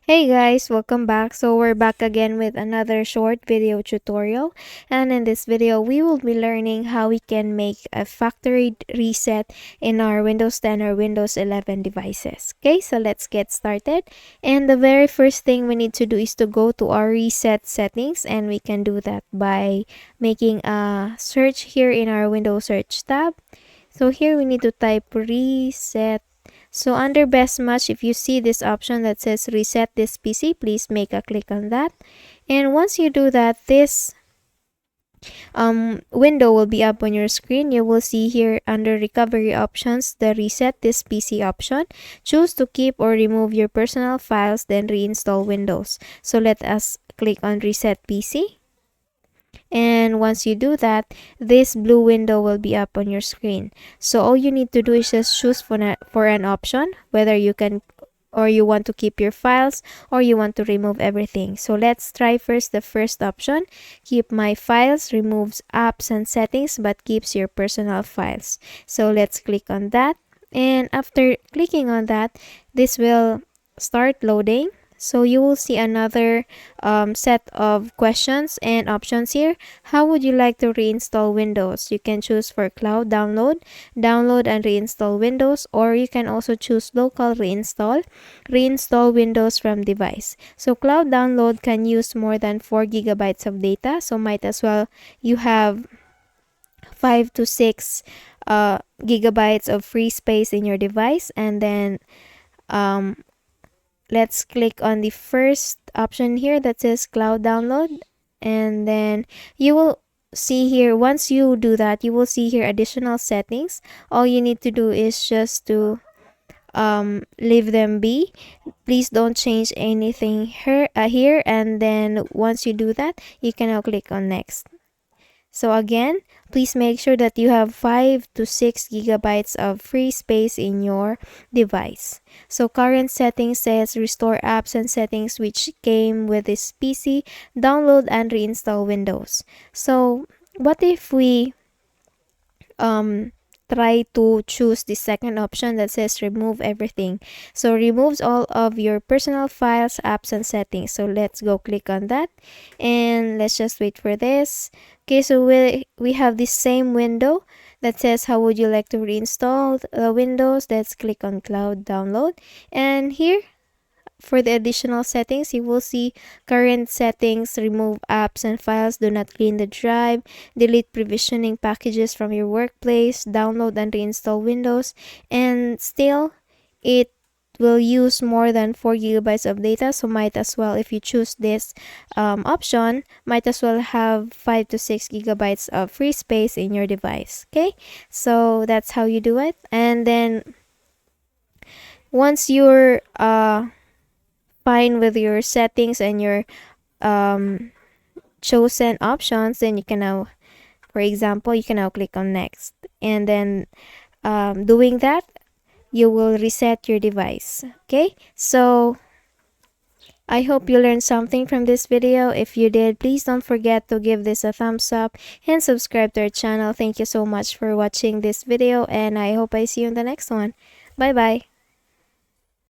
Hey guys, welcome back. So we're back again with another short video tutorial, and in this video we will be learning how we can make a factory reset in our Windows 10 or Windows 11 devices. Okay, so let's get started. And the very first thing we need to do is to go to our reset settings, and we can do that by making a search here in our Windows search tab. So here we need to type reset. So under best match, if you see this option that says reset this PC, please make a click on that. And once you do that, this window will be up on your screen. You will see here under recovery options, the reset this PC option. Choose to keep or remove your personal files, then reinstall Windows. So let us click on reset PC. And once you do that, this blue window will be up on your screen. So all you need to do is just choose for an option, whether you can or you want to keep your files or you want to remove everything. So let's try first the first option. Keep my files, removes apps and settings but keeps your personal files. So let's click on that. And after clicking on that, this will start loading. So you will see another set of questions and options here. How would you like to reinstall Windows? You can choose for cloud download, download and reinstall Windows, or you can also choose local reinstall, reinstall Windows from device. So cloud download can use more than 4 gigabytes of data, so might as well you have 5 to 6 gigabytes of free space in your device. And then let's click on the first option here that says cloud download, and then you will see here, once you do that, you will see here additional settings. All you need to do is just to leave them be. Please don't change anything here, and then once you do that, you can now click on next. So again, please make sure that you have 5 to 6 gigabytes of free space in your device. So current settings says restore apps and settings which came with this PC, download and reinstall Windows. So what if we try to choose the second option that says remove everything? So removes all of your personal files, apps and settings. So let's go click on that, and let's just wait for this. Okay, so we have this same window that says how would you like to reinstall Windows. Let's click on cloud download, and here for the additional settings, you will see current settings, remove apps and files, do not clean the drive, delete provisioning packages from your workplace, download and reinstall Windows, and still it will use more than 4 gigabytes of data. So might as well, if you choose this option, might as well have 5 to 6 gigabytes of free space in your device. Okay, so that's how you do it. And then once you're fine with your settings and your chosen options, then you can now, for example, you can now click on next, and then doing that, you will reset your device. Okay, so I hope you learned something from this video. If you did, please don't forget to give this a thumbs up and subscribe to our channel. Thank you so much for watching this video, and I hope I see you in the next one. Bye bye.